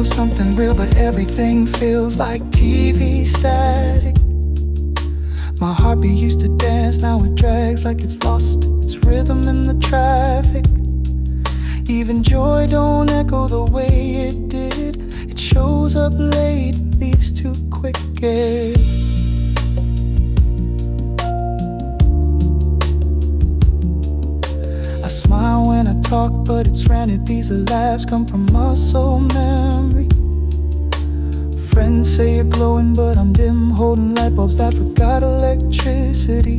feel something real, but everything feels like TV static. My heartbeat used to dance, now it drags like it's lost its rhythm in the traffic. Even joy don't echo the way it did. It shows up late, leaves too quick. Yeah. I smile when I talk, but it's ranted. These laughs come from muscle memory. Friends say you're glowing, but I'm dim, holding light bulbs that forgot electricity.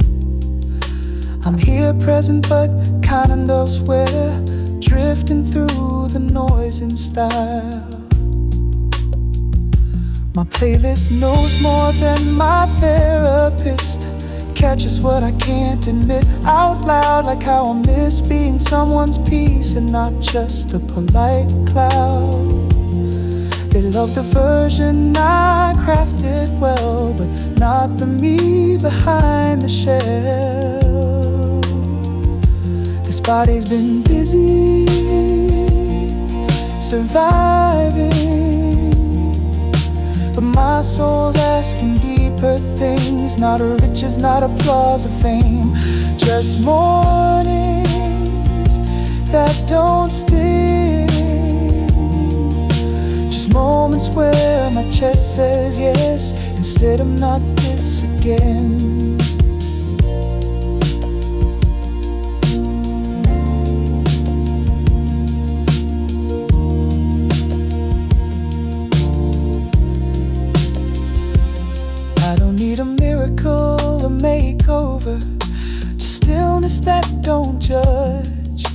I'm here present, but kind of elsewhere, drifting through the noise in style. My playlist knows more than my therapist, catches what I can't admit out loud, like how I miss being someone's peace and not just a polite cloud. They love the version I crafted well, but not the me behind the shell. This body's been busy surviving, but my soul's asking deeper things. Not riches, not applause or fame, just mornings that don't sting. Just moments where my chest says yes instead of not this again. Need a miracle, a makeover, stillness that don't judge,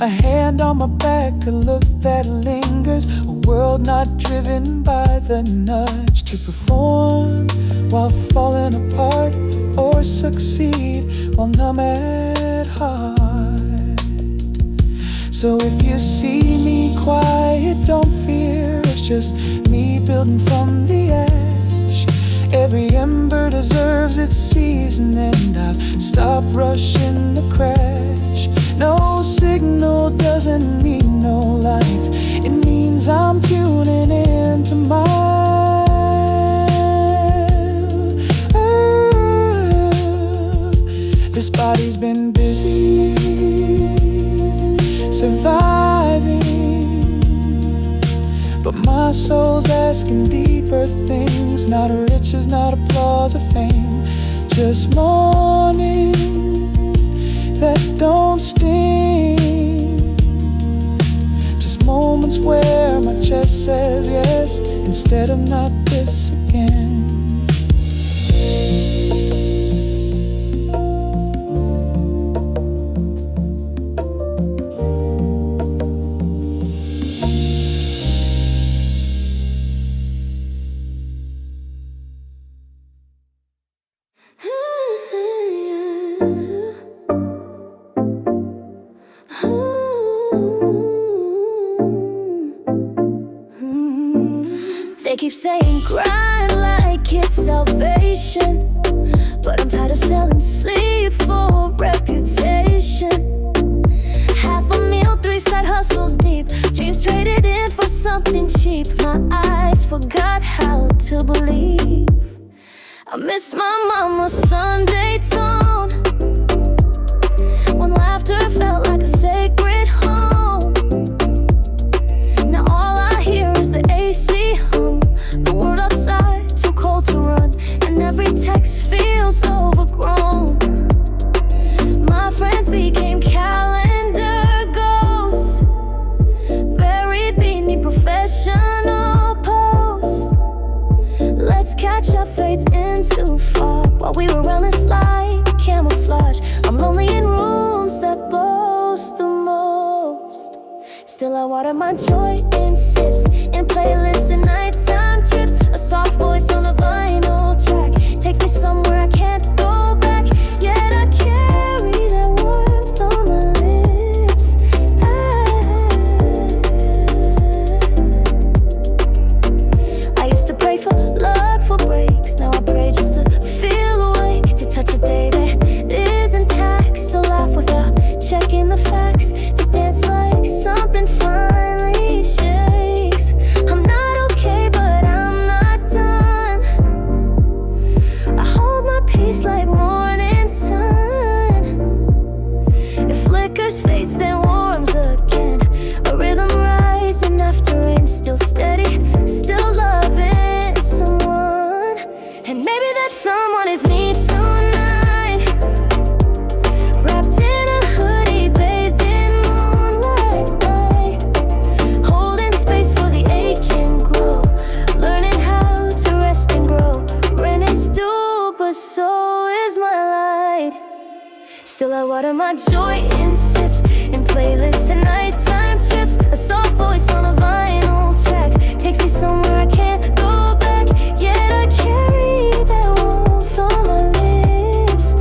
a hand on my back, a look that lingers, a world not driven by the nudge to perform while falling apart, or succeed while numb at heart. So if you see me quiet, don't fear, it's just me building from the ash. Every ember deserves its season, and I've stopped rushing the crash. No signal doesn't mean no life, it means I'm tuning into mine. This body's been busy surviving, but my soul's asking deeper things. Not riches, not applause or fame, just mornings that don't sting. Just moments where my chest says yes instead of not this again. They keep saying grind like it's salvation, but I'm tired of selling sleep for reputation. Half a meal, 3 side hustles deep, dreams traded in for something cheap. My eyes forgot how to believe. I miss my mama's Sunday tone, when laughter felt like a sacred home. Now all I hear is the AC hum, the world outside too cold to run, and every text feels overgrown. My friends became calendar ghosts, buried beneath professional posts. Let's catch our fades into fog while we were running like camouflage. I'm lonely in rooms that boast the most. Still I water my joy in sips, in playlists and nighttime trips. A soft voice on a vinyl track takes me somewhere I can't go back. Yet I carry that warmth on my lips. I used to pray for luck, for breaks. Now I pray just to feel awake, to touch a day that isn't taxed, to laugh without checking the facts, to dance like something finally shakes. I'm not And maybe that someone is me tonight, wrapped in a hoodie, bathed in moonlight, holding space for the aching glow, learning how to rest and grow. Rent is due, but so is my light. Still I water my joy in sips, in playlists and nighttime trips. A soft voice on a vinyl track takes me somewhere I can't go back. Yet I carry that warmth on my lips.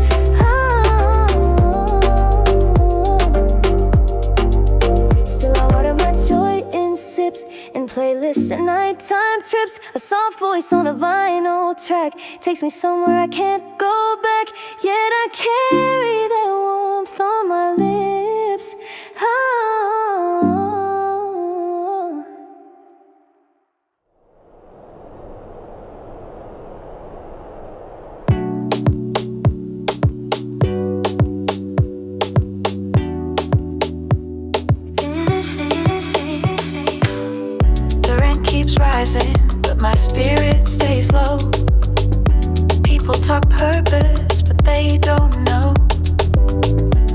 Still I water my joy in sips, in playlists and nighttime trips. A soft voice on a vinyl track takes me somewhere I can't go back. Yet I carry that warmth on my lips. The rent keeps rising, but my spirit stays low. People talk purpose, but they don't know.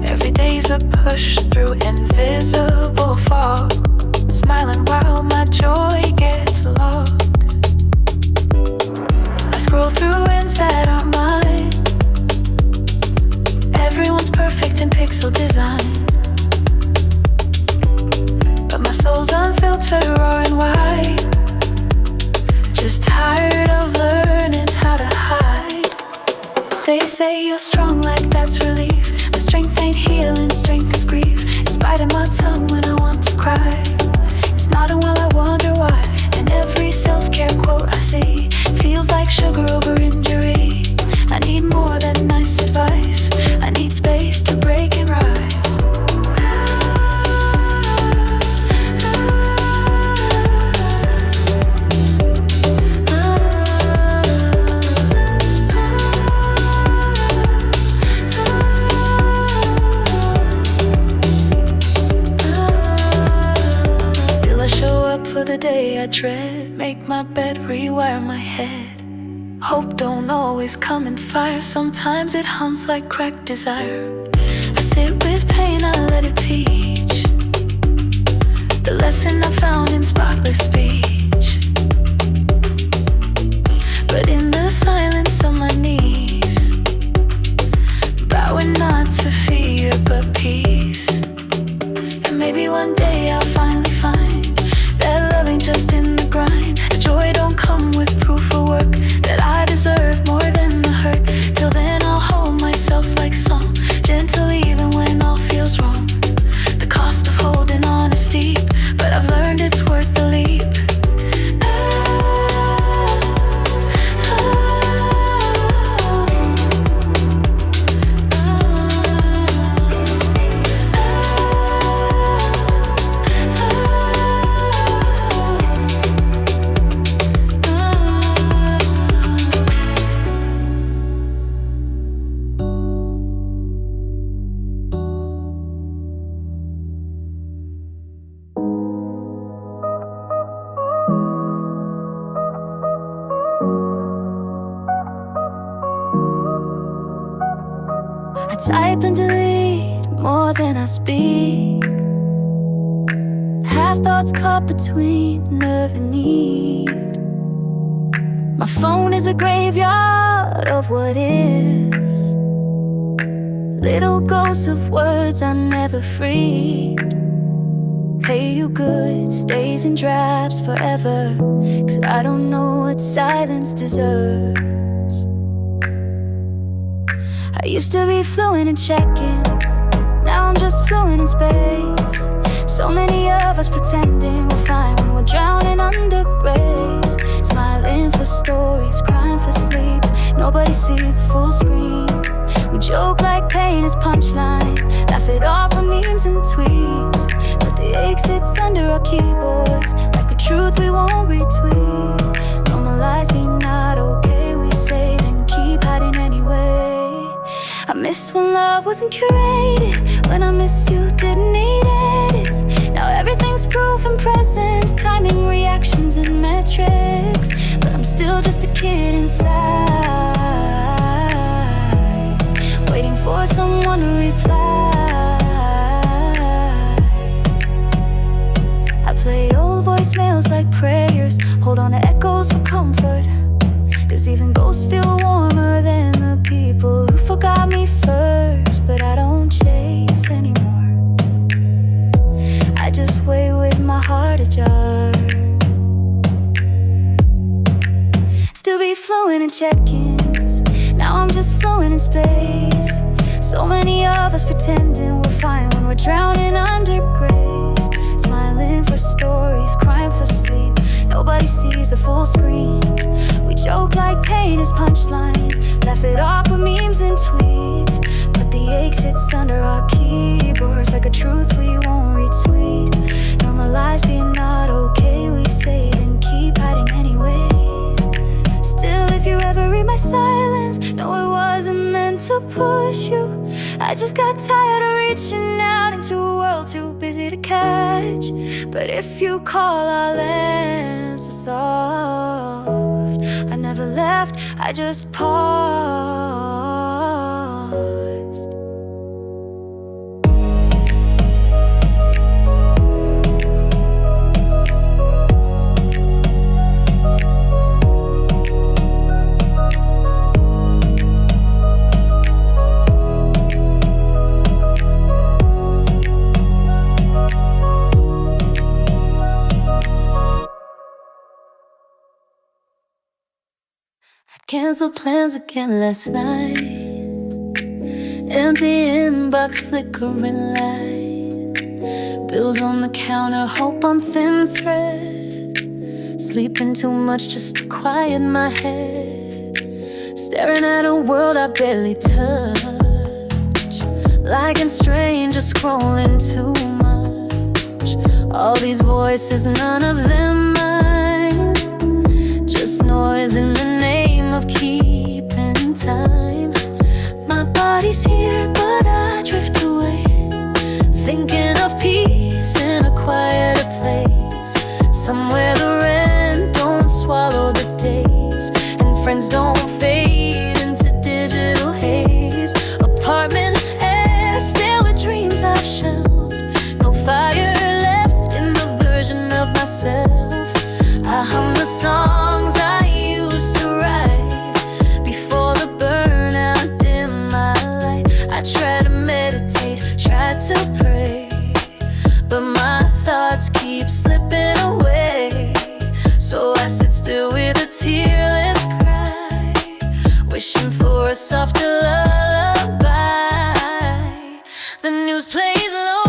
Every day's a push through invisible fog, smiling while my joy gets lost. I scroll through ends that aren't mine. Everyone's perfect in pixel design, but my soul's unfiltered, roaring wide. Just tired of learning how to hide. They say you're strong, like that's relief, but strength ain't healing, strength is grief. It's biting my tongue when I want to cry. It's nodding while I wonder why. And every self-care quote I see feels like sugar over injury. I need more than nice advice. I need space to break and rise. For the day I dread, make my bed, rewire my head. Hope don't always come in fire. Sometimes it hums like cracked desire. I sit with pain, I let it teach the lesson I found in spotless speech. But in the silence of my knees, bowing not to fear but peace. And maybe one day I'll finally find that love ain't just in the grind. The joy don't come with proof of work, that I deserve more than the hurt. Till then I'll hold myself like song, gentle even when all feels wrong. The cost of holding on is steep, but I've learned it's worth the leap. Type and delete more than I speak. Half thoughts caught between nerve and need. My phone is a graveyard of what ifs, little ghosts of words I never freed. Hey, you good, stays in drafts forever, 'cause I don't know what silence deserves. I used to be fluent in check-ins, now I'm just fluent in space. So many of us pretending we're fine when we're drowning under grace. Smiling for stories, crying for sleep, nobody sees the full screen. We joke like pain is punchline, laugh it off for memes and tweets, but the ache sits under our keyboards like a truth we won't retweet. Normalize being not okay, we say, then keep hiding anyway. I miss when love wasn't curated, when I miss you didn't need edits. Now everything's proof and presence, timing, reactions and metrics, but I'm still just a kid inside. hold on to echoes for comfort. 'Cause even ghosts feel warmer than the people who forgot me first. But I don't chase anymore, I just wait with my heart ajar. Still be fluent in check-ins, now I'm just flowing in space. So many of us pretending we're fine when we're drowning under grace. Smiling for stories, crying for sleep, nobody sees the full screen. We joke like pain is punchline, laugh it off with memes and tweets. But the ache sits under our keyboards like a truth we won't retweet. Normalize being not okay, we say it and keep hiding anyway. Still, if you ever read my silence, no, it wasn't meant to push you. I just got tired of reaching out into a world too busy to catch. But if you call, I'll answer soft. I never left, I just paused. Canceled plans again last night. Empty inbox, flickering light. Bills on the counter, hope on thin thread. Sleeping too much just to quiet my head. Staring at a world I barely touch. Liking strangers, scrolling too much. All these voices, none of them mine. Just noise in the name of keeping time. My body's here, but I drift away, thinking of peace in a quieter place. Somewhere the rent don't swallow the days, and friends don't fade into digital haze. Apartment air, still with dreams I've shelved. No fire left in the version of myself. I hum the songs I used to write before the burnout dimmed my light. I try to meditate, try to pray, but my thoughts keep slipping away. So I sit still with a tearless cry, wishing for a softer lullaby. The news plays low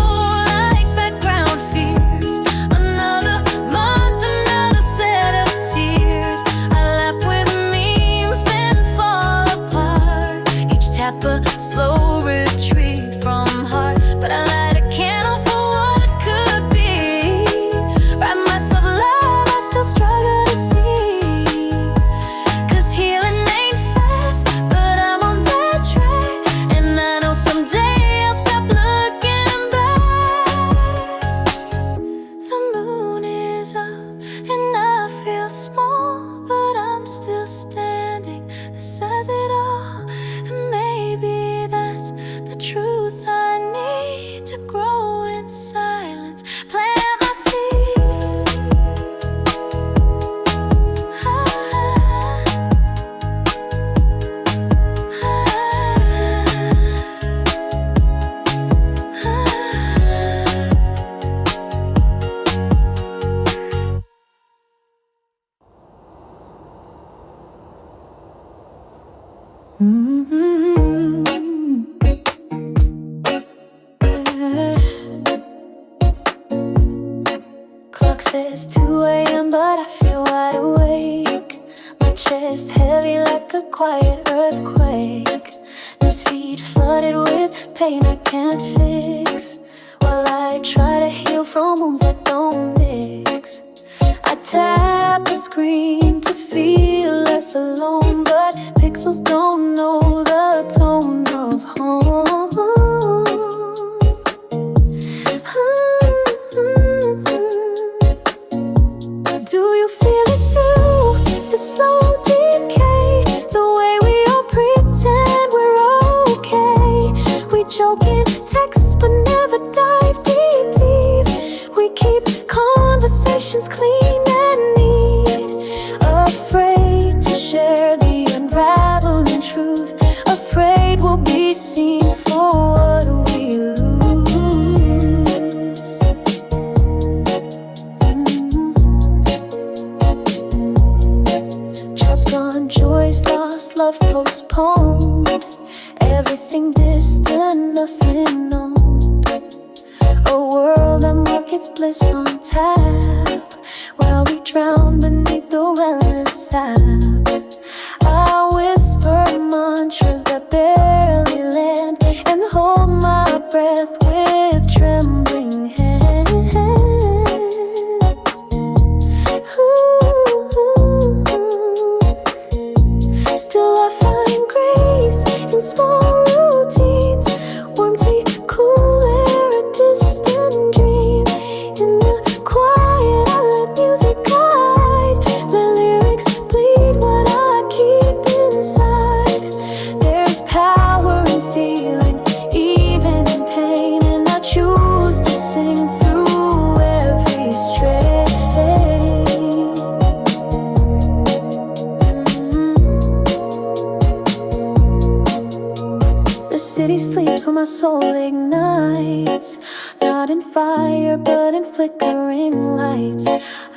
like background fears. Another month, another set of tears. I laugh with memes, then fall apart. Each tap a slow retreat from heart. But I light a candle for what could be. Write myself love, I still struggle to see. 'Cause healing ain't fast, but I'm on that track. And I know someday I'll stop looking back. The moon is up and I feel small, but I'm still standing. This says it all, and maybe that's the truth I need to grow in silence. Plant my seed. Clock says 2 a.m. but I feel wide awake. My chest heavy like a quiet earthquake. Newsfeed flooded with pain I can't fix, while I try to heal from wounds that don't mix. I tap the screen to feel less alone, but pixels don't know the tone of home. Do you feel it too? The slow decay, the way we all pretend we're okay. We joke in texts but never dive deep. We keep conversations clean and neat. love postponed, everything distant, nothing known. A world that markets bliss on tap, while we drown beneath the wellness app. I whisper mantras that barely land, and hold my breath with trembling hands. Ooh. Still I find grace in small routines, warm tea, cool air, a distant dream. In the quiet I let music guide, let lyrics bleed what I keep inside. There's power in feeling, even in pain, and I choose to sing through every strain. The city sleeps when my soul ignites, not in fire but in flickering lights.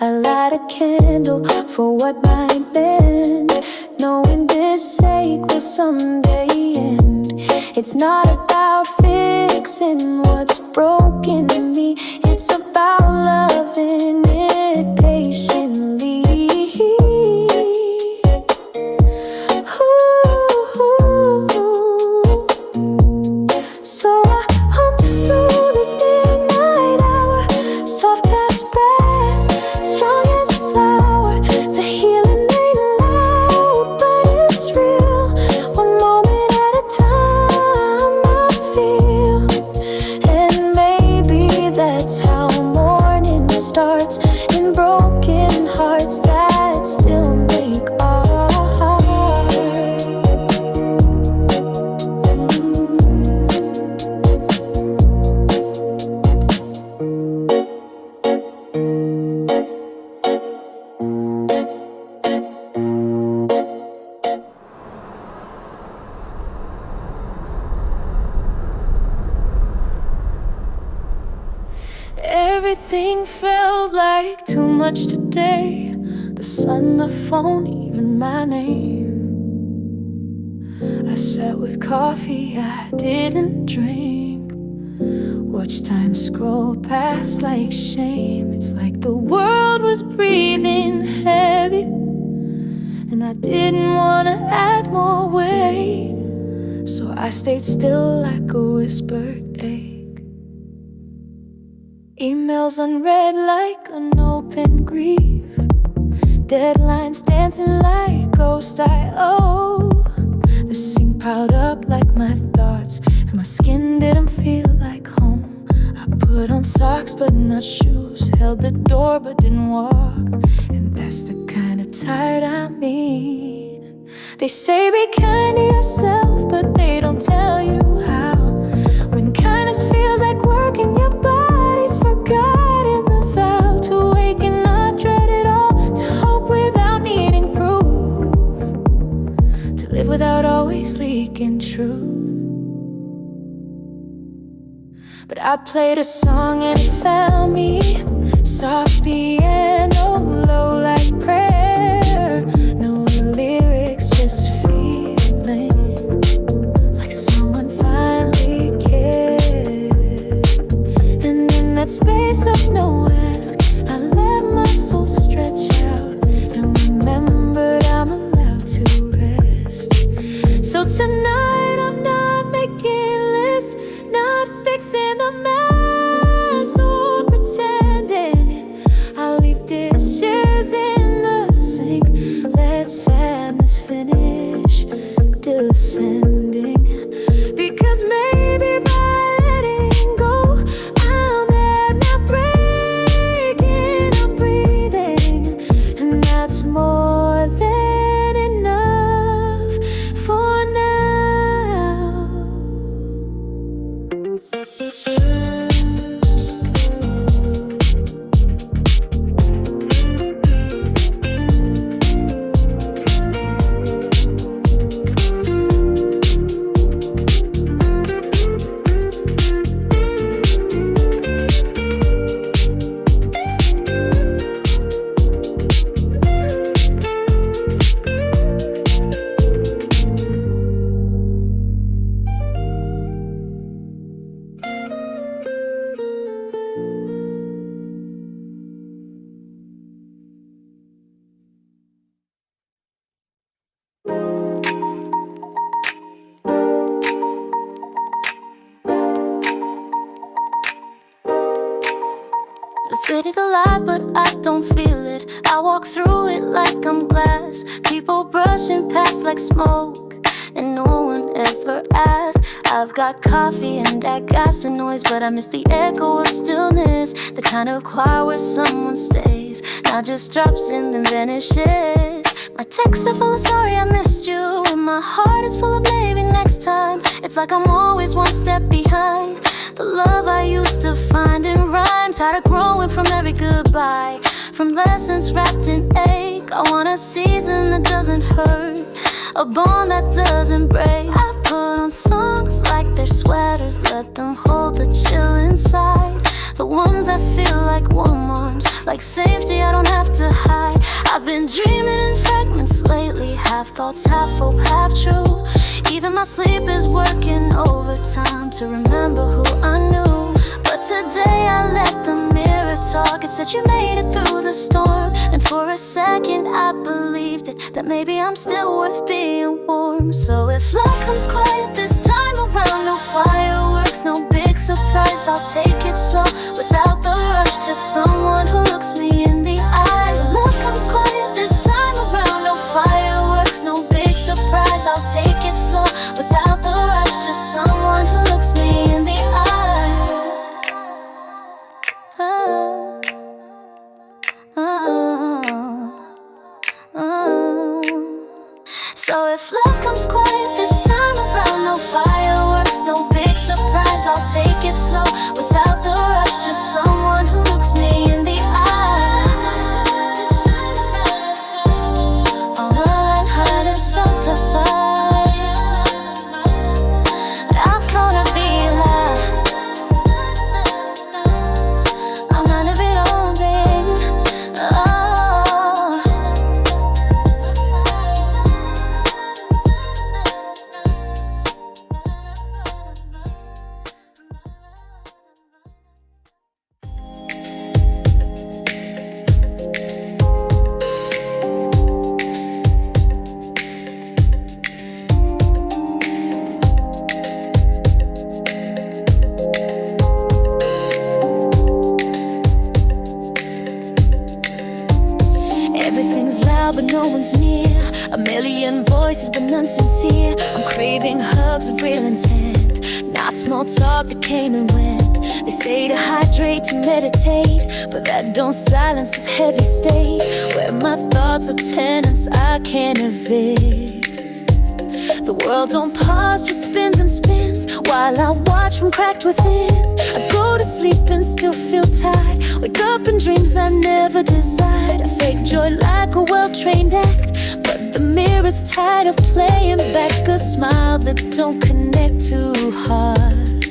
I light a candle for what might bend, knowing this ache will someday end. It's not about fixing what's broken in me, it's about loving it patiently. Ooh. So I hum through this midnight hour, soft as breath, strong as a flower. The healing ain't loud, but it's real. One moment at a time I feel, and maybe that's how morning starts, in broken hearts that still make art. Everything felt like too much today. The sun, the phone, even my name. I sat with coffee I didn't drink, watched time scroll past like shame. It's like the world was breathing heavy, and I didn't want to add more weight. So I stayed still like a whispered ache. Emails unread like unopened grief, deadlines dancing like ghost I.O. The sink piled up like my thoughts, and my skin didn't feel like home. I put on socks but not shoes, held the door but didn't walk. And that's the kind of tired I mean. They say be kind to yourself, but they don't tell you how. When kindness feels like working your body's forgotten the vow to wake and not dread it all, to hope without needing proof, to live without always leaking truth. But I played a song and it found me, soft piano, low like prayer. No lyrics, just feeling like someone finally cared. And in that space of no ask, I let my soul stretch out and remembered I'm allowed to rest. So tonight I'm not making lists, not fixing the mess or pretending. I'll leave dishes in the sink, let sadness finish descending. Because maybe by letting go, I'm at now breaking, I'm breathing, and that's more than enough for now. City's alive, but I don't feel it. I walk through it like I'm glass. People brushing past like smoke, and no one ever asks. I've got coffee and that gas and noise, but I miss the echo of stillness. The kind of quiet where someone stays, not just drops in and vanishes. My texts are full of sorry I missed you, and my heart is full of maybe next time. It's like I'm always one step behind the love I used to find in rhyme. Tired of growing from every goodbye, from lessons wrapped in ache. I want a season that doesn't hurt, a bond that doesn't break. I put on songs like they're sweaters, let them hold the chill inside. The ones that feel like warm arms, like safety I don't have to hide. I've been dreaming in fragments lately, half thoughts, half hope, half true. Even my sleep is working overtime to remember who I knew. But today I let the mirror talk. It said you made it through the storm, and for a second I believed it, that maybe I'm still worth being warm. So if love comes quiet this time around, no fireworks, no big surprise, I'll take it slow, without the rush, just someone who looks me in the eyes. Love comes quiet this time around, no fireworks, no big surprise, I'll take it slow, without the rush, just someone who looks me in the eyes. So if love comes quiet this time around, no fireworks, no big surprise, I'll take it slow, without the rush, just someone who looks me in the eye. I'll run, hide, and sanctify. I'm gonna be loud, I'm gonna be lonely. Oh. Everything's loud but no one's near, a million voices but none sincere. I'm craving hugs with real intent, not small talk that came and went. They say to hydrate, to meditate, but that don't silence this heavy state, where my thoughts are tenants I can't evict. The world don't pause, just spins and spins, while I watch from cracked within. I go to sleep and still feel tired, wake up in dreams I never desired. I fake joy like a well-trained act, but the mirror's tired of playing back a smile that don't connect too hard.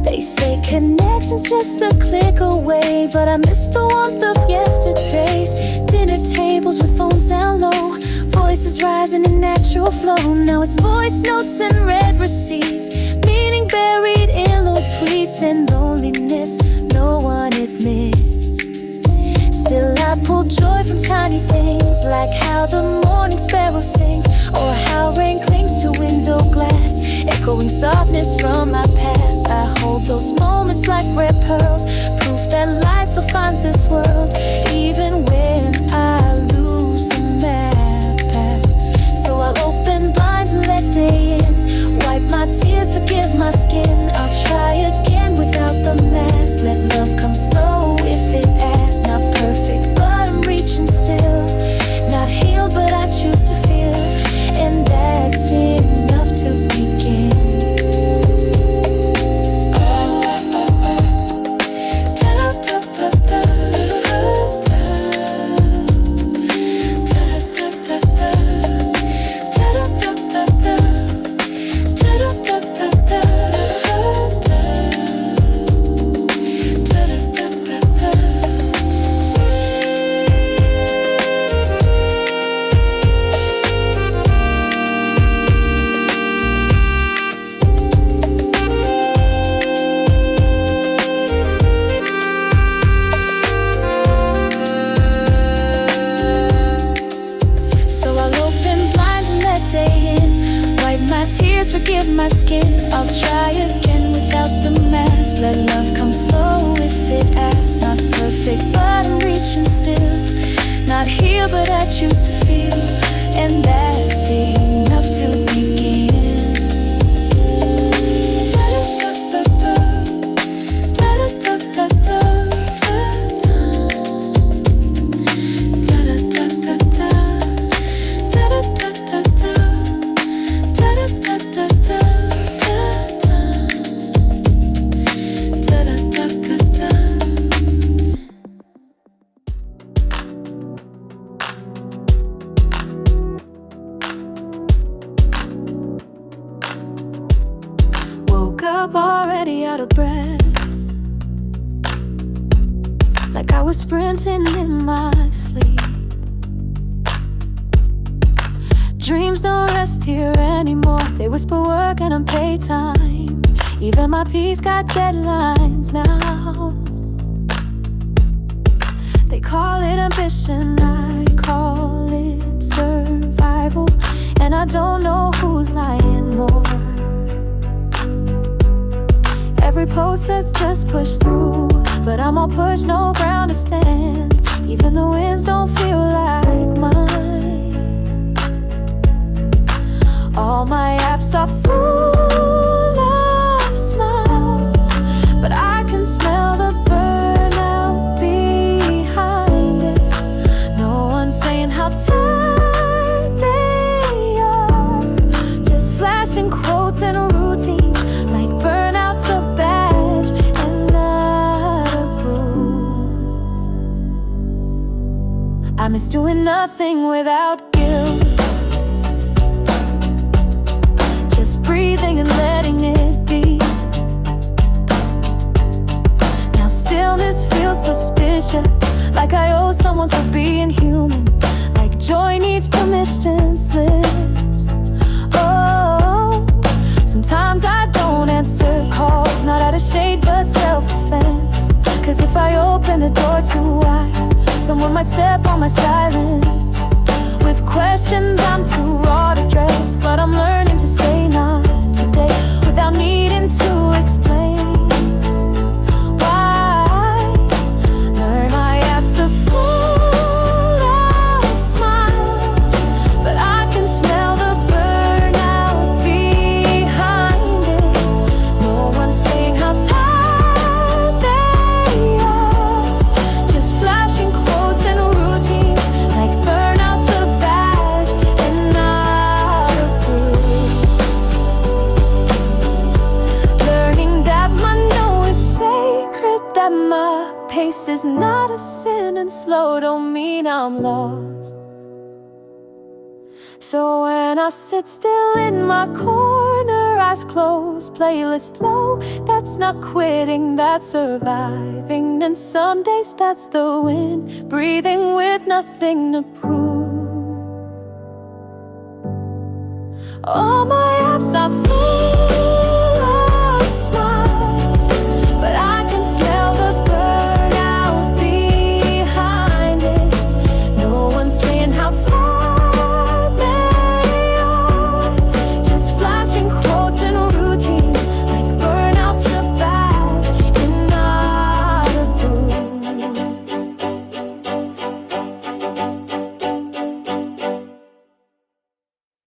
They say connection's just a click away, but I miss the warmth of yesterday's dinner tables with phones down low, voices rising in natural flow. Now it's voice notes and read receipts, meaning buried in low tweets, and loneliness no one admits. Still I pull joy from tiny things, like how the morning sparrow sings, or how rain clings to window glass, echoing softness from my past. I hold those moments like rare pearls, proof that light still finds this world, even when I lose the map. So I'll open blinds and let day in, wipe my tears, forgive my skin. I'll try again without the mask, let love come slow if it asks. Not perfect, but I'm reaching still, not healed, but I choose to feel, and that's enough to begin. my tears, forgive my skin. I'll try again without the mask. Let love come slow if it asks. Not perfect, but I'm reaching still. Not here, but I choose to feel. And that's enough to begin. Woke up already out of breath, like I was sprinting in my sleep. Dreams don't rest here anymore. They whisper work and unpaid time. Even my peace got deadlines now. They call it ambition, I call it survival. And I don't know who's lying more. Every post says just push through, but I'm all push, no ground to stand. Even the winds don't feel like mine. All my apps are full of smiles, but I can smell the burnout behind it. No one's saying how tired they are, just flashing quotes and routines like burnout's a badge and not a bruise. I miss doing nothing without guilt, just breathing and letting it be. Now stillness feels suspicious, like I owe someone for being human, like joy needs permission slips. Oh, sometimes I don't answer calls, not out of shade but self-defense. Cause if I open the door too wide, someone might step on my silence with questions I'm too raw to address. But I'm learning to say not today without needing to explain why. Learn my apps are full of smiles, but I can smell the burnout behind it. No one's saying how tired they are, just flashing quotes and routines like burnout's a badge and not a proof. Learning that my no is sacred, that my pace is not a sin, and slow don't mean I'm lost. So when I sit still in my corner, eyes closed, playlist low, that's not quitting, that's surviving. And some days that's the win, breathing with nothing to prove. All my apps are full